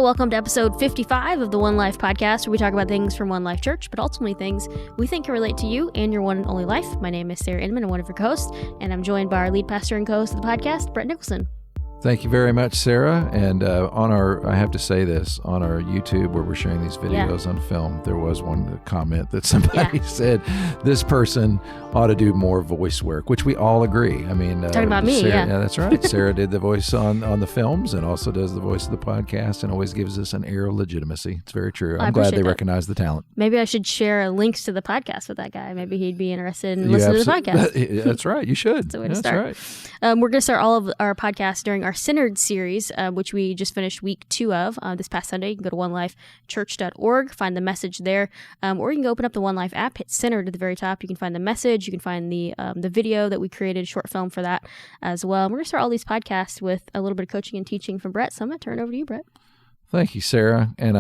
welcome to episode 55 of the One Life podcast, where we talk about things from One Life Church, but ultimately things we think can relate to you and your one and only life. My name is Sarah Inman, I'm one of your co-hosts, and I'm joined by our lead pastor and co-host of the podcast, Brett Nicholson. Thank you very much, Sarah. And I have to say this, on our YouTube where we're sharing these videos on film, there was one comment that somebody said, this person ought to do more voice work, which we all agree. I mean, talking about me, Sarah, yeah, that's right. Sarah did the voice on the films and also does the voice of the podcast and always gives us an air of legitimacy. It's very true. I'm glad they recognize the talent. Maybe I should share links to the podcast with that guy. Maybe he'd be interested in listening to the podcast. That's right. You should. That's the way to start. Right. We're going to start all of our podcasts during our Centered series, which we just finished week 2 of this past Sunday. You can go to onelifechurch.org, find the message there, or you can go open up the One Life app, hit Centered at the very top. You can find the message. You can find the video that we created, short film for that as well. And we're going to start all these podcasts with a little bit of coaching and teaching from Brett. So I'm going to turn it over to you, Brett. Thank you, Sarah. And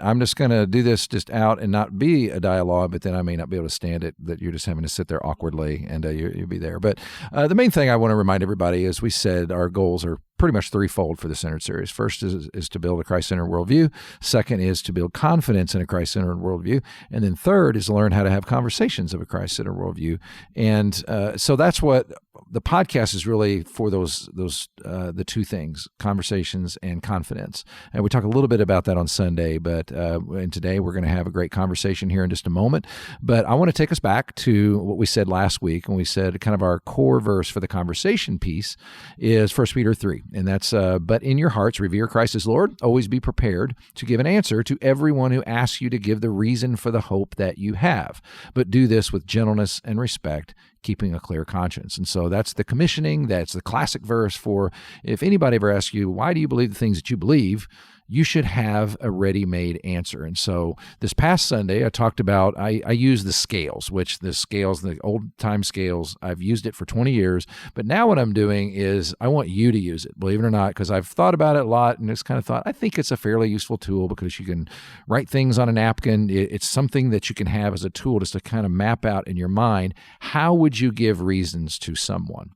I'm just going to do this just out and not be a dialogue, but then I may not be able to stand it, that you're just having to sit there awkwardly and you'll be there. But the main thing I want to remind everybody is we said our goals are pretty much threefold for the Centered series. First is to build a Christ-centered worldview. Second is to build confidence in a Christ-centered worldview. And then third is to learn how to have conversations of a Christ-centered worldview. And so that's what the podcast is really for, the two things, conversations and confidence. And we talk a little bit about that on Sunday, and today we're going to have a great conversation here in just a moment. But I want to take us back to what we said last week, and we said kind of our core verse for the conversation piece is 1 Peter 3. And that's, but in your hearts, revere Christ as Lord. Always be prepared to give an answer to everyone who asks you to give the reason for the hope that you have. But do this with gentleness and respect, keeping a clear conscience. And so that's the commissioning. That's the classic verse for if anybody ever asks you, why do you believe the things that you believe? You should have a ready-made answer. And so this past Sunday, I talked about, I used the scales, the old-time scales, I've used it for 20 years. But now what I'm doing is I want you to use it, believe it or not, because I've thought about it a lot and just kind of thought, I think it's a fairly useful tool because you can write things on a napkin. It's something that you can have as a tool just to kind of map out in your mind, how would you give reasons to someone?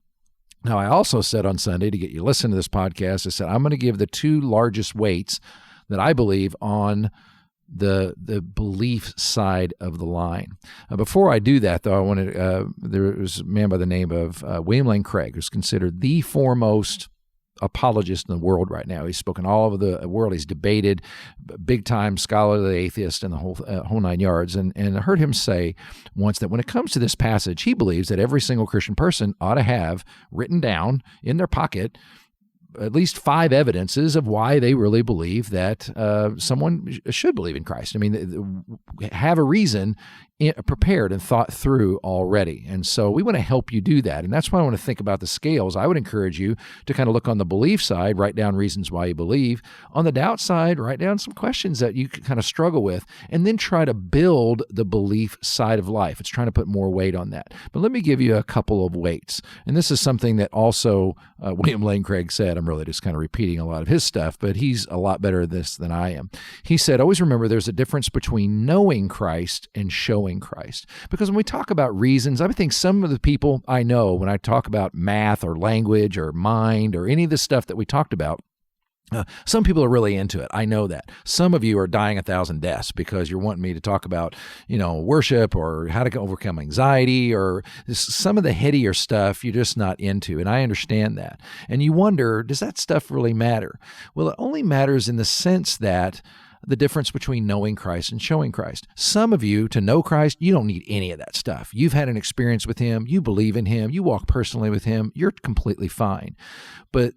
Now, I also said on Sunday, to get you to listen to this podcast, I said, I'm going to give the 2 largest weights that I believe on the belief side of the line. Before I do that, though, there was a man by the name of William Lane Craig, who's considered the foremost apologist in the world right now. He's spoken all over the world. He's debated, big-time scholarly atheist in the whole 9 yards. And I heard him say once that when it comes to this passage, he believes that every single Christian person ought to have written down in their pocket at least 5 evidences of why they really believe that someone should believe in Christ. I mean, have a reason prepared and thought through already. And so we want to help you do that. And that's why I want to think about the scales. I would encourage you to kind of look on the belief side, write down reasons why you believe. On the doubt side, write down some questions that you kind of struggle with, and then try to build the belief side of life. It's trying to put more weight on that. But let me give you a couple of weights. And this is something that also William Lane Craig said. I'm really just kind of repeating a lot of his stuff, but he's a lot better at this than I am. He said, always remember there's a difference between knowing Christ and showing Christ. Because when we talk about reasons, I think some of the people I know, when I talk about math or language or mind or any of the stuff that we talked about, some people are really into it. I know that. Some of you are dying 1,000 deaths because you're wanting me to talk about, worship or how to overcome anxiety or some of the headier stuff you're just not into. And I understand that. And you wonder, does that stuff really matter? Well, it only matters in the sense that the difference between knowing Christ and showing Christ. Some of you, to know Christ, you don't need any of that stuff. You've had an experience with Him. You believe in Him. You walk personally with Him. You're completely fine. But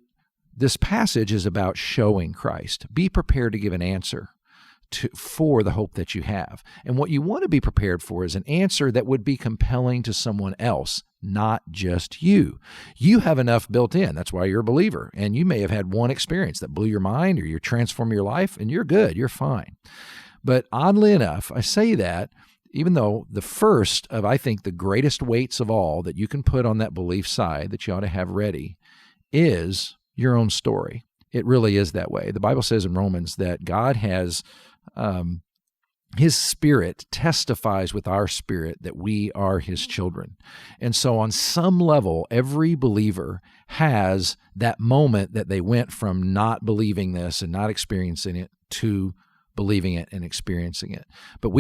this passage is about showing Christ. Be prepared to give an answer for the hope that you have. And what you want to be prepared for is an answer that would be compelling to someone else, not just you. You have enough built in. That's why you're a believer. And you may have had one experience that blew your mind or you transformed your life, and you're good. You're fine. But oddly enough, I say that even though the first of, I think, the greatest weights of all that you can put on that belief side that you ought to have ready is your own story. It really is that way. The Bible says in Romans that God has His Spirit testifies with our spirit that we are His children. And so on some level, every believer has that moment that they went from not believing this and not experiencing it to believing it and experiencing it. But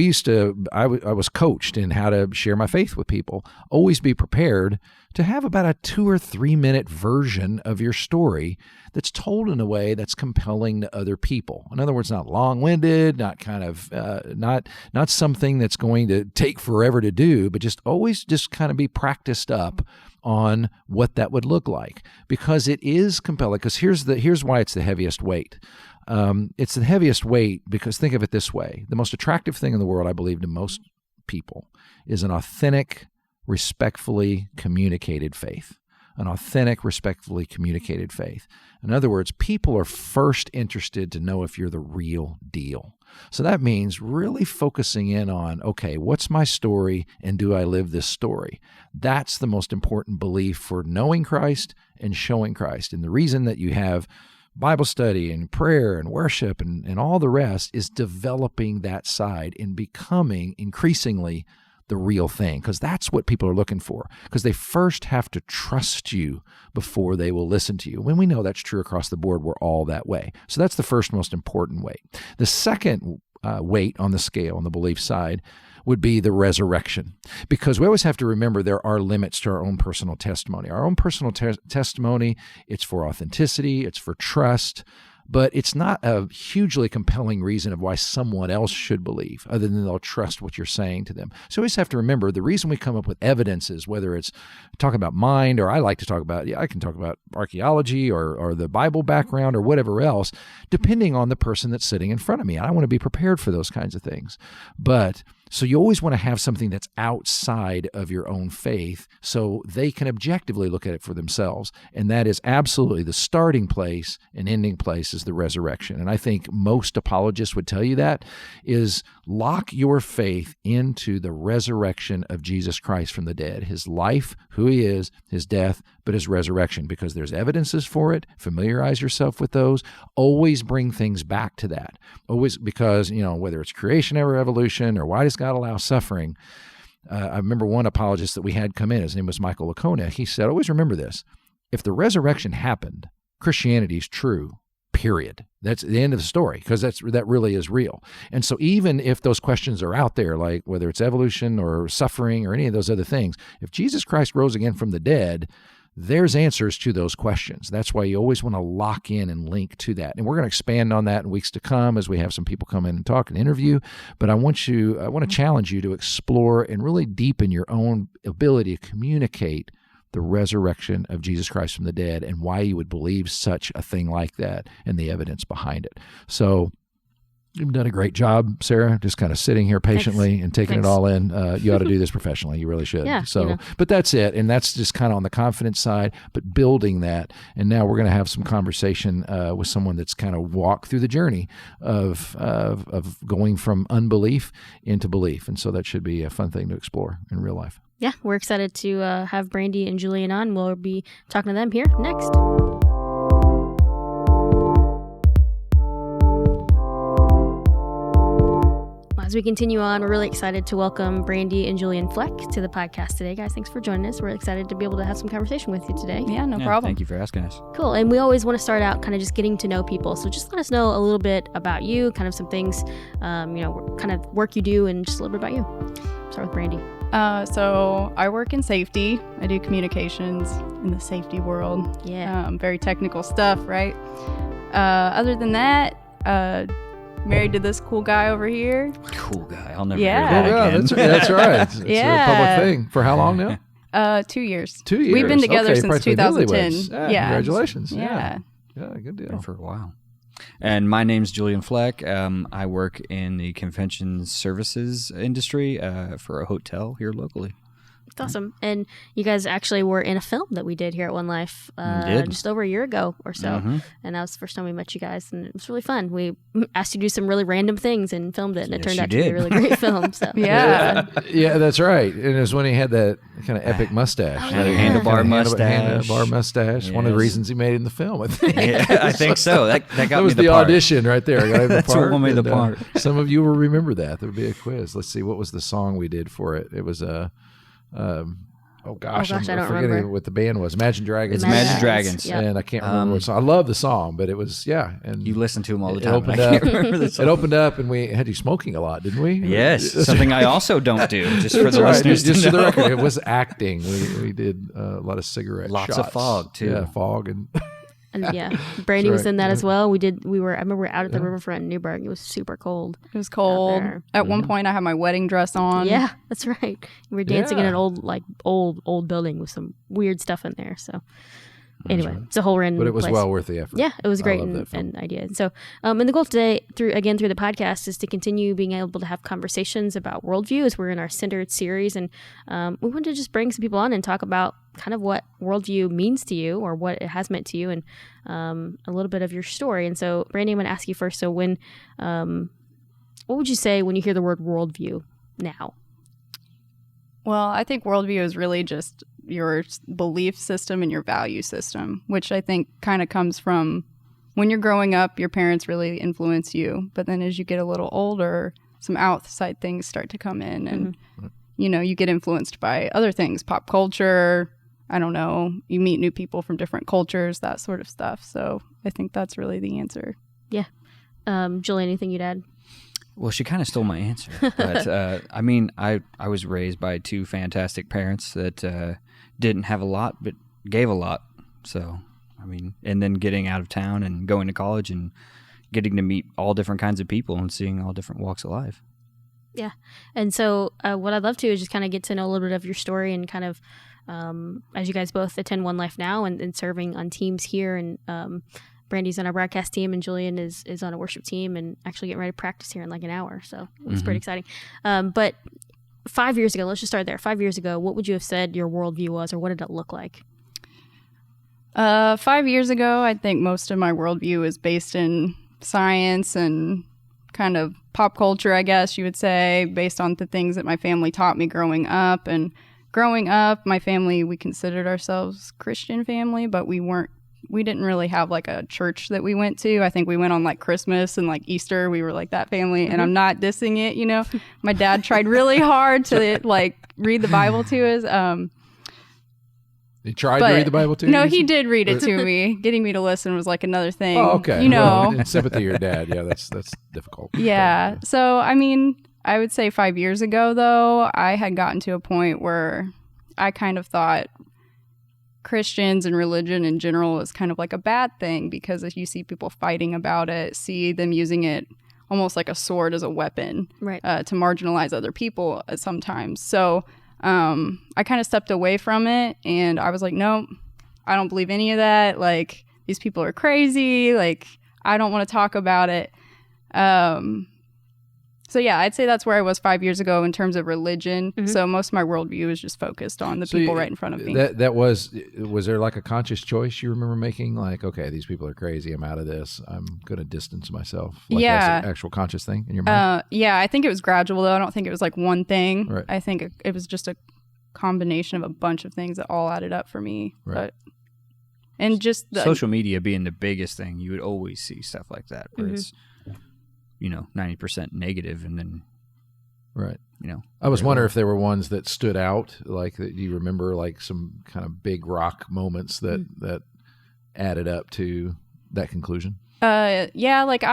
I was coached in how to share my faith with people. Always be prepared to have about a 2 or 3 minute version of your story that's told in a way that's compelling to other people. In other words, not long-winded, not kind of not something that's going to take forever to do, but always kind of be practiced up on what that would look like, because it is compelling. Because here's why it's the heaviest weight. It's the heaviest weight because think of it this way. The most attractive thing in the world, I believe, to most people is an authentic, respectfully communicated faith. An authentic, respectfully communicated faith. In other words, people are first interested to know if you're the real deal. So that means really focusing in on, okay, what's my story and do I live this story? That's the most important belief for knowing Christ and showing Christ. And the reason that you have Bible study and prayer and worship and all the rest is developing that side and becoming increasingly the real thing, because that's what people are looking for, because they first have to trust you before they will listen to you. When we know that's true across the board, we're all that way. So that's the first most important weight. The second weight on the scale on the belief side would be the resurrection, because we always have to remember there are limits to our own personal testimony. Our own personal testimony, it's for authenticity, it's for trust, but it's not a hugely compelling reason of why someone else should believe, other than they'll trust what you're saying to them. So we always have to remember the reason we come up with evidences, whether it's talking about mind, or I like to talk about, I can talk about archaeology or the Bible background or whatever else, depending on the person that's sitting in front of me. I want to be prepared for those kinds of things. But so you always want to have something that's outside of your own faith so they can objectively look at it for themselves. And that is absolutely the starting place and ending place is the resurrection. And I think most apologists would tell you that is lock your faith into the resurrection of Jesus Christ from the dead, his life, who he is, his death, but his resurrection, because there's evidences for it. Familiarize yourself with those. Always bring things back to that. Always, because, whether it's creation or evolution or why does God allow suffering? I remember one apologist that we had come in, his name was Michael Lacona. He said, always remember this. If the resurrection happened, Christianity is true, period. That's the end of the story, because that really is real. And so even if those questions are out there, like whether it's evolution or suffering or any of those other things, if Jesus Christ rose again from the dead, there's answers to those questions. That's why you always want to lock in and link to that. And we're going to expand on that in weeks to come as we have some people come in and talk and interview. But I want to challenge you to explore and really deepen your own ability to communicate the resurrection of Jesus Christ from the dead and why you would believe such a thing like that and the evidence behind it. So you've done a great job, Sarah, just kind of sitting here patiently and taking it all in. You ought to do this professionally. You really should. Yeah, But that's it. And that's just kind of on the confidence side, but building that. And now we're going to have some conversation with someone that's kind of walked through the journey of going from unbelief into belief. And so that should be a fun thing to explore in real life. Yeah, we're excited to have Brandy and Julian on. We'll be talking to them here next. As we continue on, we're really excited to welcome Brandy and Julian Fleck to the podcast today. Guys, thanks for joining us. We're excited to be able to have some conversation with you today. Yeah, no problem. Thank you for asking us. Cool. And we always want to start out kind of just getting to know people. So just let us know a little bit about you, kind of some things, kind of work you do, and just a little bit about you. Start with Brandy. So I work in safety. I do communications in the safety world. Yeah. Very technical stuff, right? Other than that, married to this cool guy over here. Cool guy. I'll never Yeah. hear that again. That's right. It's Yeah. a public thing. For how long now? 2 years. 2 years. We've been together Okay, since probably 2010. newlyweds. Yeah. Congratulations. Yeah. Yeah, good deal. Been for a while. And my name's Julian Fleck. I work in the convention services industry for a hotel here locally. It's awesome. And you guys actually were in a film that we did here at One Life just over a year ago or so. And that was the first time we met you guys, and it was really fun. We asked you to do some really random things and filmed it, and it turned out to be a really great film. So Yeah. Yeah, that's right. And it was when he had that kind of epic mustache. Handlebar mustache. Handlebar mustache. Yes. One of the reasons he made it in the film, I think. Yeah, I think so. That got That me was the the part. audition right there. I got him the That's part, what made the and, part. Some of you will remember that. There would be a quiz. Let's see. What was the song we did for it? It was a... Oh gosh, I I'm don't forgetting remember what the band was. Imagine Dragons. It's Imagine Dragons. Yep. And I can't remember what song. I love the song, but it was, and You listen to them all the it time. opened I can't up. remember the It song. opened up, and we had you smoking a lot, didn't we? Yes, something I also don't do, just for That's the right. listeners Just to for the know. record, it was acting. We did a lot of cigarette Lots of shots. fog, too. Yeah, fog and And Brandy was right. in that as well. I remember we were out at the riverfront in Newburgh. It was super cold. It was cold. there. At one point, I had my wedding dress on. Yeah, that's right. We were dancing in Yeah. an old building with some weird stuff in there. So anyway, it's a whole random but it was place. well worth the effort. Yeah, it was I great love that film. and idea. And so, and the goal today, through the podcast, is to continue being able to have conversations about worldview as we're in our Centered series. And we wanted to just bring some people on and talk about kind of what worldview means to you or what it has meant to you, and a little bit of your story. And so, Brandy, I'm going to ask you first. So, what would you say when you hear the word worldview now? Well, I think worldview is really just your belief system and your value system, which I think kind of comes from when you're growing up, your parents really influence you. But then as you get a little older, some outside things start to come in, and, you get influenced by other things, pop culture. I don't know. You meet new people from different cultures, that sort of stuff. So I think that's really the answer. Yeah. Julie, anything you'd add? Well, she kind of stole my answer. But, I was raised by two fantastic parents that didn't have a lot, but gave a lot. So, and then getting out of town and going to college and getting to meet all different kinds of people and seeing all different walks of life. Yeah. And so what I'd love to is just kind of get to know a little bit of your story and kind of, as you guys both attend One Life now and serving on teams here, and Brandy's on our broadcast team and Julian is on a worship team and actually getting ready to practice here in like an hour. So it's pretty exciting. But 5 years ago, let's just start there. 5 years ago, what would you have said your worldview was, or what did it look like? 5 years ago, I think most of my worldview is based in science and kind of pop culture, I guess you would say, based on the things that my family taught me growing up. And growing up, my family, we considered ourselves Christian family, but we didn't really have like a church that we went to. I think we went on like Christmas and like Easter. We were like that family, and I'm not dissing it, My dad tried really hard to like read the Bible to us. He tried to read the Bible too? No, he did read it to me. Getting me to listen was like another thing. Oh, okay. Well, sympathy your dad. Yeah, that's difficult. Yeah. So, I would say 5 years ago, though, I had gotten to a point where I kind of thought Christians and religion in general is kind of like a bad thing, because if you see people fighting about it, see them using it almost like a sword as a weapon, Right. To marginalize other people sometimes. So I kind of stepped away from it, and I was like, no, I don't believe any of that. Like, these people are crazy. Like, I don't want to talk about it. So yeah, I'd say that's where I was 5 years ago in terms of religion. So most of my worldview is just focused on the people right in front of me. Was there like a conscious choice you remember making? Like, okay, these people are crazy. I'm out of this. I'm going to distance myself. Like, that's an actual conscious thing in your mind? Yeah, I think it was gradual, though. I don't think it was like one thing. Right. I think it was just a combination of a bunch of things that all added up for me. Right. And just Social media being the biggest thing, you would always see stuff like that where it's 90% negative, and then right. I was wondering if there were ones that stood out, like that you remember, like some kind of big rock moments that added up to that conclusion. Yeah, like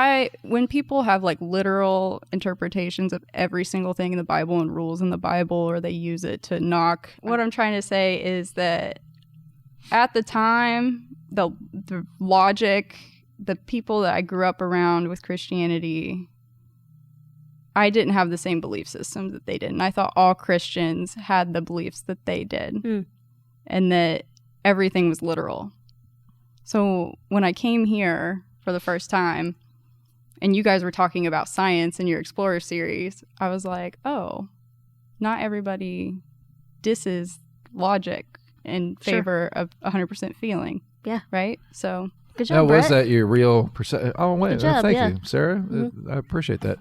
when people have like literal interpretations of every single thing in the Bible and rules in the Bible, or they use it to knock. What I'm trying to say is that at the time, the logic, the people that I grew up around with Christianity, I didn't have the same belief systems that they did. And I thought all Christians had the beliefs that they did, and that everything was literal. So when I came here for the first time, and you guys were talking about science in your Explorer series, I was like, oh, not everybody disses logic in favor of 100% feeling. Yeah. Right? So good job, was Brett. that your real perception? Oh, wait. Good job, Thank yeah. you, Sarah. I appreciate that.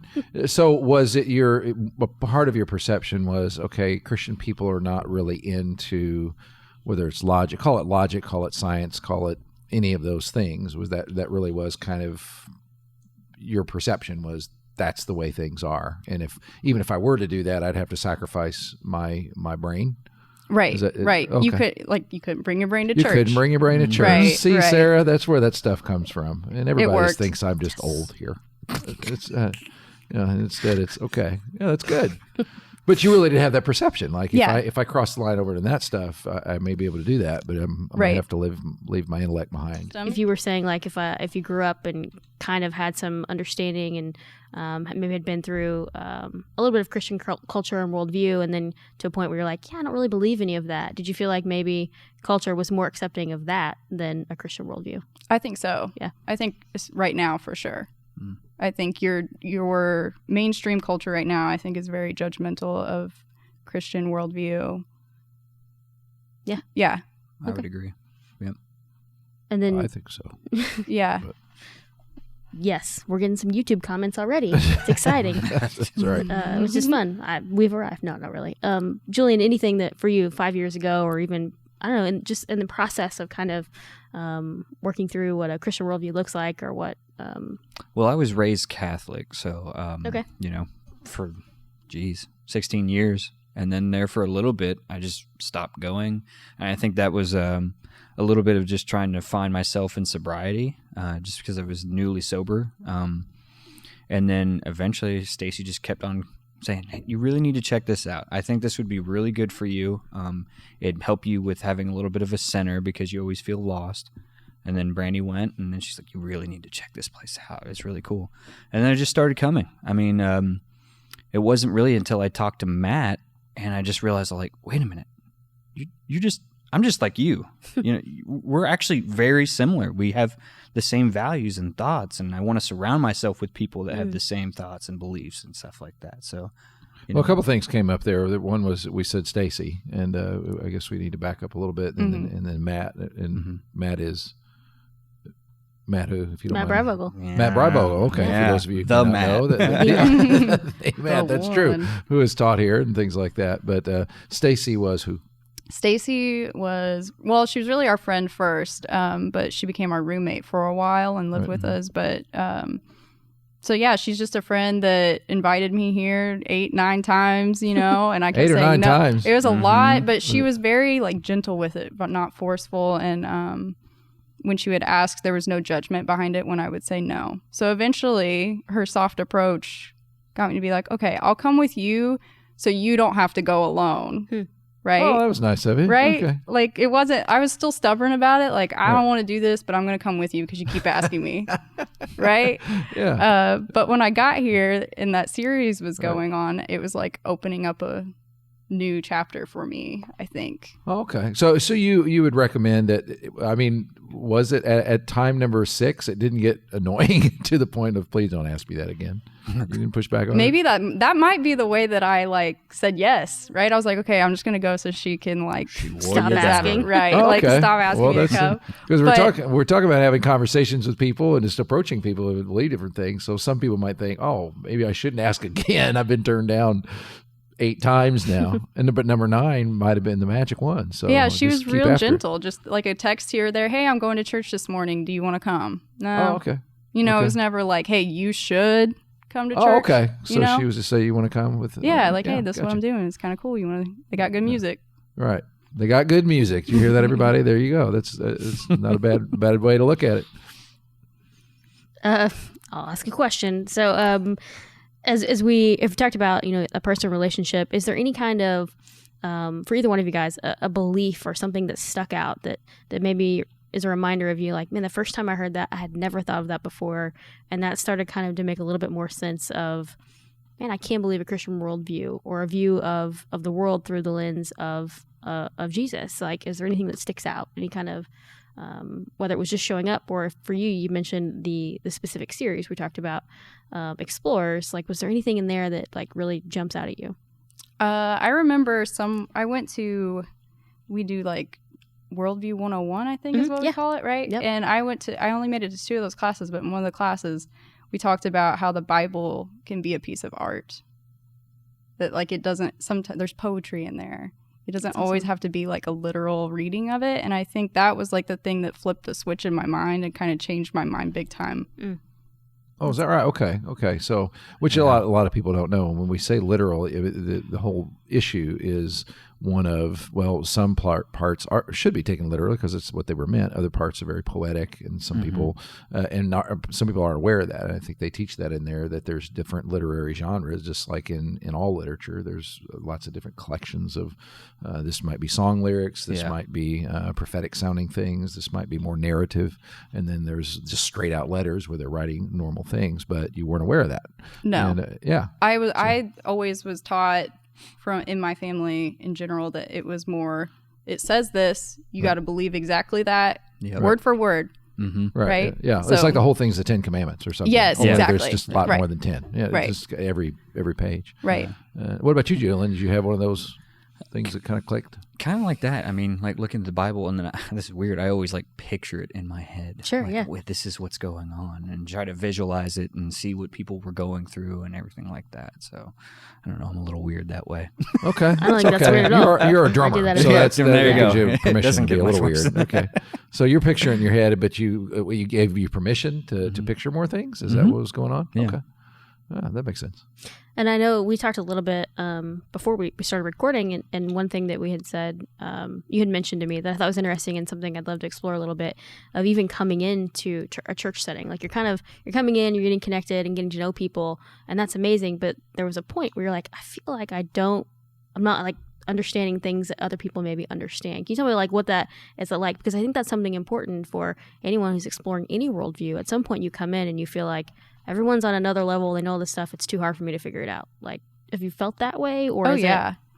So was it a part of your perception was, okay, Christian people are not really into, whether it's logic, call it science, call it any of those things. Was that really was kind of your perception was that's the way things are. And even if I were to do that, I'd have to sacrifice my brain. Right, right. Okay. You couldn't bring your brain to You church. couldn't bring your brain to church. Right, See, right. Sarah, that's where that stuff comes from. And everybody worked. just thinks I'm just old here. It's, instead it's okay. Yeah, that's good. But you really didn't have that perception. Like if I cross the line over to that stuff, I may be able to do that, but I might have to leave my intellect behind. If you were saying like if you grew up and kind of had some understanding and maybe had been through a little bit of Christian culture and worldview, and then to a point where you're like, yeah, I don't really believe any of that. Did you feel like maybe culture was more accepting of that than a Christian worldview? I think so. Yeah. I think right now for sure. I think your mainstream culture right now, I think, is very judgmental of Christian worldview. Yeah. Yeah. I would agree. Yep. And then I think so. Yeah. yes, we're getting some YouTube comments already. It's exciting. That's right. It was just fun. We've arrived. No, not really. Julian, anything that for you 5 years ago, or even I don't know, just in the process of kind of working through what a Christian worldview looks like, or what. Well, I was raised Catholic, so okay. For 16 years, and then there for a little bit, I just stopped going, and I think that was a little bit of just trying to find myself in sobriety, just because I was newly sober, and then eventually Stacy just kept on saying, hey, you really need to check this out. I think this would be really good for you. It'd help you with having a little bit of a center because you always feel lost. And then Brandy went, and then she's like, you really need to check this place out. It's really cool. And then I just started coming. I mean, it wasn't really until I talked to Matt, and I just realized, like, wait a minute. I'm just like you. We're actually very similar. We have the same values and thoughts, and I want to surround myself with people that have the same thoughts and beliefs and stuff like that. So, Well, a couple things came up there. One was we said Stacy, and I guess we need to back up a little bit, and then Matt, and Matt is Matt who, if you don't Matt mind. Brybogel. Yeah. Matt Brybogel. Okay, Yeah. for those of you who The do not Matt. know that, Yeah. Matt, that's true. Who is taught here and things like that. But Stacy was who? Stacy she was really our friend first, but she became our roommate for a while and lived with us. But so yeah, she's just a friend that invited me here 8-9 times, and I kept 8 or saying 9 no. times. It was a lot, but she was very like gentle with it, but not forceful. And when she would ask, there was no judgment behind it when I would say no. So eventually, her soft approach got me to be like, okay, I'll come with you, so you don't have to go alone. Right? Oh, that was nice of you. Right? Okay. Like, it wasn't, I was still stubborn about it. Like, I don't want to do this, but I'm going to come with you because you keep asking me. Right? Yeah. But when I got here and that series was going on, it was like opening up a new chapter for me, I think. Okay. So you would recommend that, I mean, was it at time number 6, it didn't get annoying to the point of, please don't ask me that again? You didn't push back on Maybe it? that might be the way that I like said yes, right? I was like, okay, I'm just gonna go so she can like Stop asking. right? Oh, Like okay. stop asking me to come. Because But- we're talking about having conversations with people and just approaching people who believe different things. So some people might think, oh, maybe I shouldn't ask again. I've been turned down 8 times now, but number 9 might have been the magic one. So Yeah, she just was keep real after it. gentle. Just like a text here or there. Hey, I'm going to church this morning. Do you want to come? No. Oh, okay. It Okay. was never like, hey, you should come to church. Oh, okay. So you know? she was just say, you want to come with? Yeah, like, hey, this is what gotcha. I'm doing. It's kind of cool. They got good music. Right. They got good music. You hear that, everybody? There you go. That's it's not a bad way to look at it. I'll ask a question. So, if we talked about a personal relationship, is there any kind of for either one of you guys a belief or something that stuck out that maybe is a reminder of you, like, man, the first time I heard that, I had never thought of that before, and that started kind of to make a little bit more sense of, man, I can't believe a Christian worldview or a view of the world through the lens of Jesus. Like, is there anything that sticks out? Any kind of whether it was just showing up, or for you mentioned the specific series we talked about, Explorers. Like, was there anything in there that like really jumps out at you? I remember we do like worldview 101, I think is what we call it, right? Yep. And I only made it to 2 of those classes, but in one of the classes we talked about how the Bible can be a piece of art. That like it doesn't, sometimes there's poetry in there. It doesn't always have to be like a literal reading of it. And I think that was like the thing that flipped the switch in my mind and kind of changed my mind big time. Oh, is that right? Okay. So, which a lot of people don't know. When we say literal, the whole issue is one of, well, some parts should be taken literally because it's what they were meant. Other parts are very poetic, and some people some people aren't aware of that. And I think they teach that in there, that there's different literary genres, just like in all literature. There's lots of different collections of this might be song lyrics, this might be prophetic sounding things, this might be more narrative, and then there's just straight out letters where they're writing normal things, but you weren't aware of that. No. And, I always was taught in my family in general that it was more, it says this, you got to believe exactly that, word for word. Right? Yeah. So, it's like the whole thing's the 10 Commandments or something. Yes, Only exactly. There's just a lot more than 10. Yeah, Right. It's just every page. Right. What about you, Julian? Did you have one of those things that kind of clicked? Kind of like that. I mean, like looking at the Bible, and then this is weird. I always like picture it in my head. Sure, like, yeah. Wait, this is what's going on, and try to visualize it and see what people were going through and everything like that. So, I don't know. I'm a little weird that way. Okay, I don't think that's weird at all. You're a I drummer, do that so as well. there you gives go. you It permission doesn't to be get a little much worse. weird. Okay, so you're picturing in your head, but you gave you permission to picture more things. Is that what was going on? Yeah. Okay, that makes sense. And I know we talked a little bit before we started recording, and one thing that we had said, you had mentioned to me that I thought was interesting and something I'd love to explore a little bit, of even coming into a church setting. Like you're coming in, you're getting connected and getting to know people, and that's amazing. But there was a point where you're like, I feel like I'm not like understanding things that other people maybe understand. Can you tell me like what that is like? Because I think that's something important for anyone who's exploring any worldview. At some point you come in and you feel like everyone's on another level. They know all this stuff. It's too hard for me to figure it out. Like, have you felt that way? Or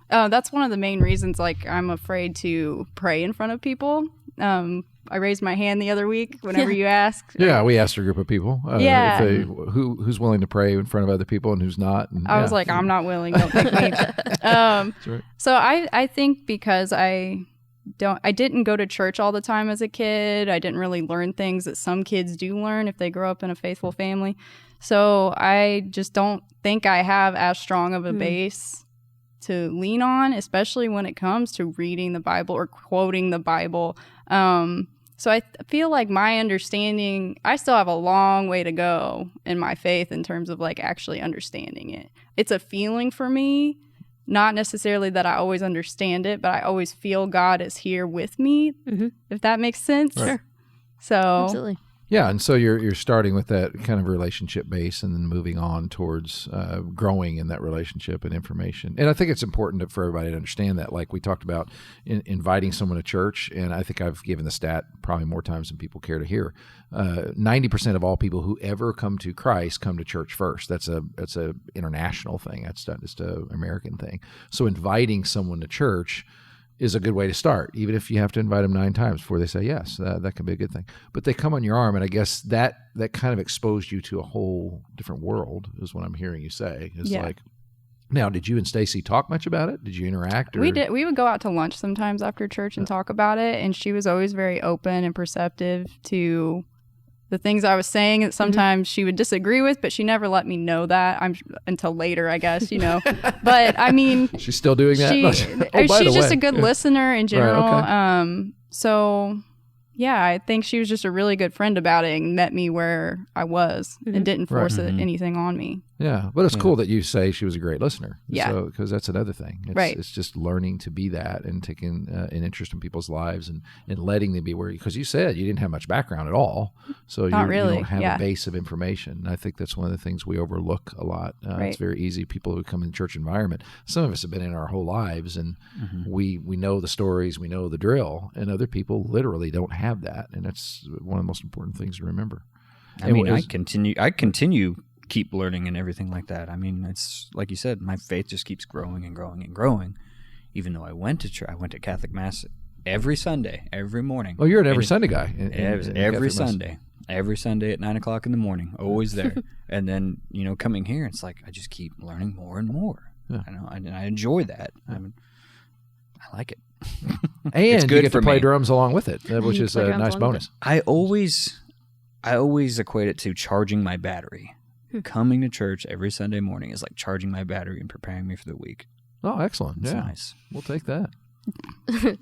that's one of the main reasons. Like, I'm afraid to pray in front of people. I raised my hand the other week whenever you asked. Yeah, we asked a group of people. Yeah. Who's willing to pray in front of other people and who's not. And, I was like, I'm not willing. Don't pick me. That's right. So I think because I didn't go to church all the time as a kid. I didn't really learn things that some kids do learn if they grow up in a faithful family. So I just don't think I have as strong of a base to lean on, especially when it comes to reading the Bible or quoting the Bible. So I feel like my understanding, I still have a long way to go in my faith in terms of like actually understanding it. It's a feeling for me. Not necessarily that I always understand it, but I always feel God is here with me, if that makes sense. Right. Sure. So, Absolutely. Yeah, and so you're starting with that kind of relationship base and then moving on towards growing in that relationship and information. And I think it's important for everybody to understand that, like we talked about inviting someone to church, and I think I've given the stat probably more times than people care to hear. 90% of all people who ever come to Christ come to church first. That's a international thing. That's not just an American thing. So inviting someone to church is a good way to start, even if you have to invite them 9 times before they say yes. That can be a good thing. But they come on your arm, and I guess that kind of exposed you to a whole different world, is what I'm hearing you say. It's like, now, did you and Stacy talk much about it? Did you interact? Or? we did. We would go out to lunch sometimes after church and talk about it, and she was always very open and perceptive to the things I was saying that sometimes she would disagree with, but she never let me know that until later, I guess, But I mean, she's still doing that. She's just a good listener in general. Right, okay. So yeah, I think she was just a really good friend about it and met me where I was and didn't force anything on me. Yeah, but it's cool that you say she was a great listener. Yeah. So, because that's another thing. Right. It's just learning to be that and taking an interest in people's lives and letting them be where, because you said you didn't have much background at all. So you don't have a base of information. And I think that's one of the things we overlook a lot. It's very easy. People who come in the church environment, some of us have been in our whole lives, and we know the stories, we know the drill, and other people literally don't have that. And that's one of the most important things to remember. I continue keep learning and everything like that. I mean, it's like you said, my faith just keeps growing and growing and growing. Even though I went to church, I went to Catholic Mass every Sunday, every morning. Oh, you're an every Sunday guy. Every Sunday at 9:00 in the morning, always there. And then, coming here, it's like I just keep learning more and more. Yeah. I enjoy that. I like it. And good you get for to play me. drums along with it, which You is play a drums nice along with bonus. I always equate it to charging my battery. Coming to church every Sunday morning is like charging my battery and preparing me for the week. Oh, excellent. It's yeah. nice. We'll take that.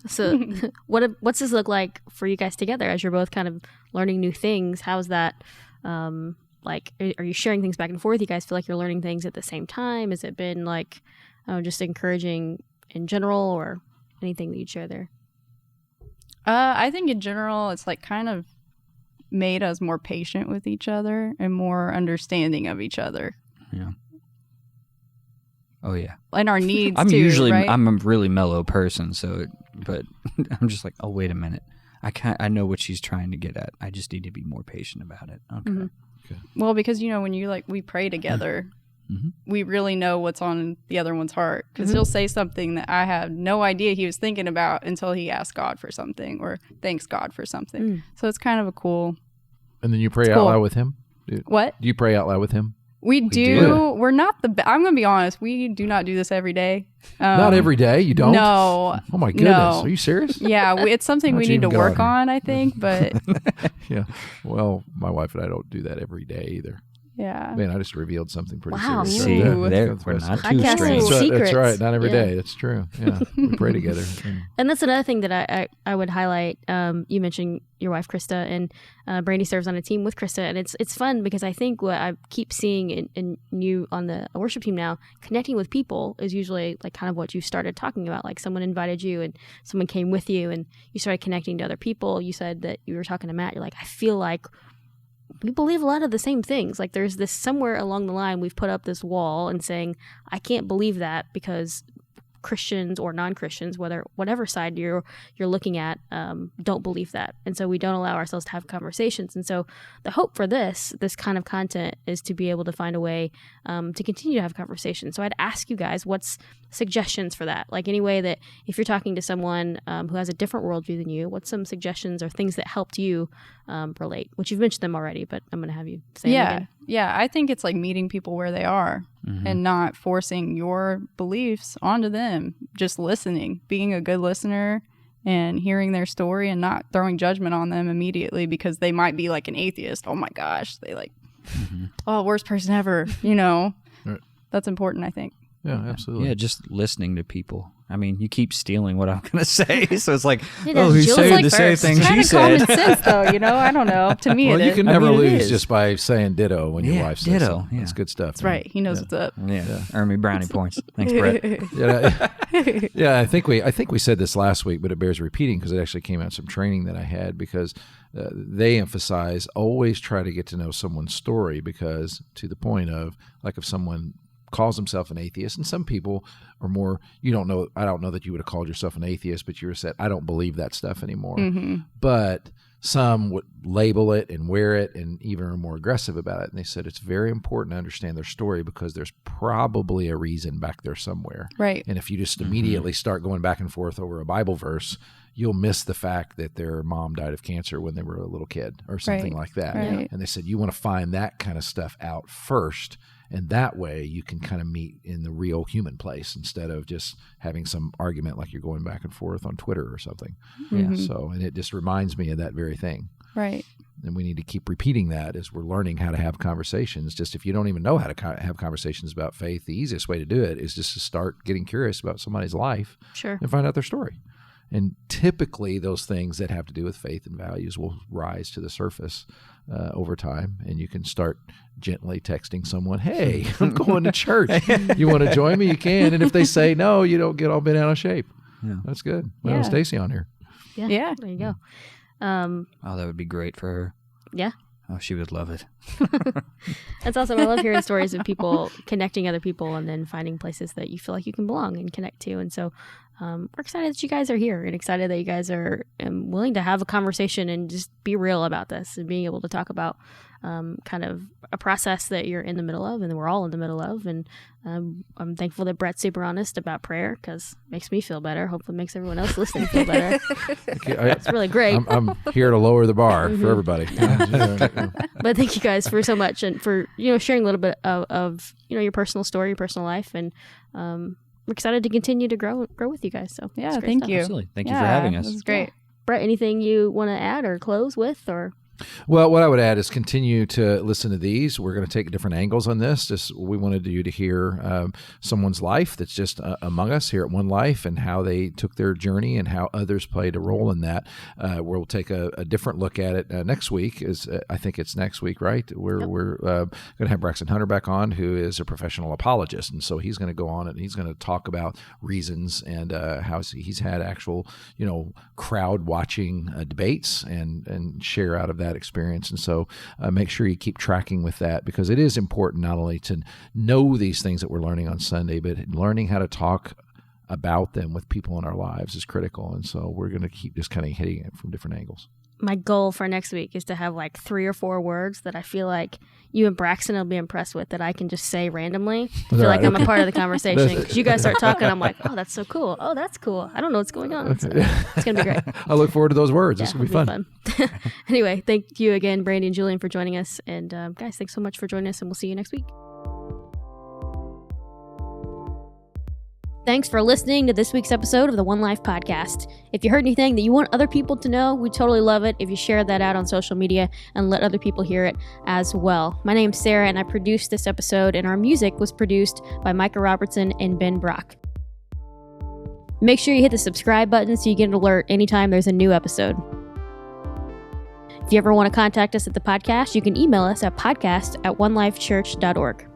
So what's this look like for you guys together as you're both kind of learning new things? How's that like, are you sharing things back and forth? You guys feel like you're learning things at the same time? Has it been like just encouraging in general, or anything that you'd share there? I think in general, it's like kind of made us more patient with each other and more understanding of each other. Yeah. Oh yeah. And our needs I'm too, usually right? I'm a really mellow person, but I'm just like, oh wait a minute. I know what she's trying to get at. I just need to be more patient about it. Okay. Mm-hmm. Well, because when we pray together, we really know what's on the other one's heart, because he'll say something that I had no idea he was thinking about until he asked God for something or thanks God for something. So it's kind of a cool. And then you pray out loud with him? What? Do you pray out loud with him? We do. We're not I'm going to be honest. We do not do this every day. Not every day? You don't? No. Oh my goodness. No. Are you serious? Yeah, it's something we need to work on, I think. But yeah. Well, my wife and I don't do that every day either. yeah. Man, I just revealed something pretty Wow. serious. See, Ooh. we're not too Podcast strange. is- That's secrets. right. Not every Yeah. day. That's true. Yeah. We pray together. And that's another thing that I would highlight. You mentioned your wife, Krista, and Brandy serves on a team with Krista. And it's fun because I think what I keep seeing in you on the worship team now, connecting with people is usually like kind of what you started talking about. Like someone invited you and someone came with you and you started connecting to other people. You said that you were talking to Matt. You're like, I feel like we believe a lot of the same things. Like there's this somewhere along the line we've put up this wall and saying, I can't believe that because Christians or non-Christians, whatever side you're looking at, don't believe that. And so we don't allow ourselves to have conversations. And so the hope for this kind of content is to be able to find a way to continue to have conversations. So I'd ask you guys, what's suggestions for that? Like any way that if you're talking to someone who has a different worldview than you, what's some suggestions or things that helped you relate? Which you've mentioned them already, but I'm going to have you say them again. Yeah, I think it's like meeting people where they are and not forcing your beliefs onto them. Just listening, being a good listener and hearing their story and not throwing judgment on them immediately because they might be like an atheist. Oh my gosh, they like, oh, worst person ever, Right. That's important, I think. Yeah, absolutely. Yeah, just listening to people. I mean, you keep stealing what I'm going to say, so it's like, It oh, is. he's Jill's saying like the same first. thing Kind she of common said. sense, though, I don't know. To me, Well, you can never I mean, it lose is. just by saying ditto when your Yeah, wife says ditto, something. yeah. That's good stuff. That's right. He knows what's up. Yeah, earn me brownie points. Thanks, Brett. Yeah, I think we said this last week, but it bears repeating because it actually came out of some training that I had, because they emphasize always try to get to know someone's story, because to the point of, like, if someone calls himself an atheist, and some people are more, I don't know that you would have called yourself an atheist, but you would have said, I don't believe that stuff anymore. But some would label it and wear it and even are more aggressive about it. And they said it's very important to understand their story, because there's probably a reason back there somewhere. Right. And if you just immediately start going back and forth over a Bible verse, you'll miss the fact that their mom died of cancer when they were a little kid or something like that. Right. And they said you want to find that kind of stuff out first. And that way you can kind of meet in the real human place instead of just having some argument like you're going back and forth on Twitter or something. Yeah. So, and it just reminds me of that very thing. Right. And we need to keep repeating that as we're learning how to have conversations. Just if you don't even know how to have conversations about faith, the easiest way to do it is just to start getting curious about somebody's life and find out their story. And typically those things that have to do with faith and values will rise to the surface over time. And you can start gently texting someone, hey, I'm going to church. You want to join me? You can. And if they say no, you don't get all bent out of shape. Yeah. That's good. Well, Stacy on here. Yeah. There you go. Oh, that would be great for her. Yeah. Oh, she would love it. That's awesome. I love hearing stories of people connecting other people and then finding places that you feel like you can belong and connect to. And so we're excited that you guys are here and excited that you guys are willing to have a conversation and just be real about this and being able to talk about kind of a process that you're in the middle of and that we're all in the middle of. And I'm thankful that Brett's super honest about prayer because it makes me feel better. Hopefully it makes everyone else listening feel better. It's really great. I'm here to lower the bar for everybody. But thank you guys for so much and for, sharing a little bit of your personal story, your personal life. And we're excited to continue to grow with you guys. So yeah, thank you. Absolutely. Thank you for having us. This is great. Brett, anything you want to add or close with or? Well, what I would add is continue to listen to these. We're going to take different angles on this. We wanted you to hear someone's life that's just among us here at One Life and how they took their journey and how others played a role in that. We'll take a different look at it next week. I think it's next week, right? We're going to have Braxton Hunter back on, who is a professional apologist, and so he's going to go on and he's going to talk about reasons and how he's had actual, crowd watching debates and share out of that experience. And so make sure you keep tracking with that because it is important not only to know these things that we're learning on Sunday, but learning how to talk about them with people in our lives is critical. And so we're going to keep just kind of hitting it from different angles. My goal for next week is to have like 3 or 4 words that I feel like you and Braxton will be impressed with that I can just say randomly. I feel like I'm a part of the conversation. Because you guys start talking, I'm like, oh, that's so cool. Oh, that's cool. I don't know what's going on. So it's going to be great. I look forward to those words. It's going to be fun. Anyway, thank you again, Brandy and Julian, for joining us. And guys, thanks so much for joining us, and we'll see you next week. Thanks for listening to this week's episode of the One Life Podcast. If you heard anything that you want other people to know, we totally love it if you share that out on social media and let other people hear it as well. My name's Sarah, and I produced this episode, and our music was produced by Micah Robertson and Ben Brock. Make sure you hit the subscribe button so you get an alert anytime there's a new episode. If you ever want to contact us at the podcast, you can email us at podcast@onelifechurch.org.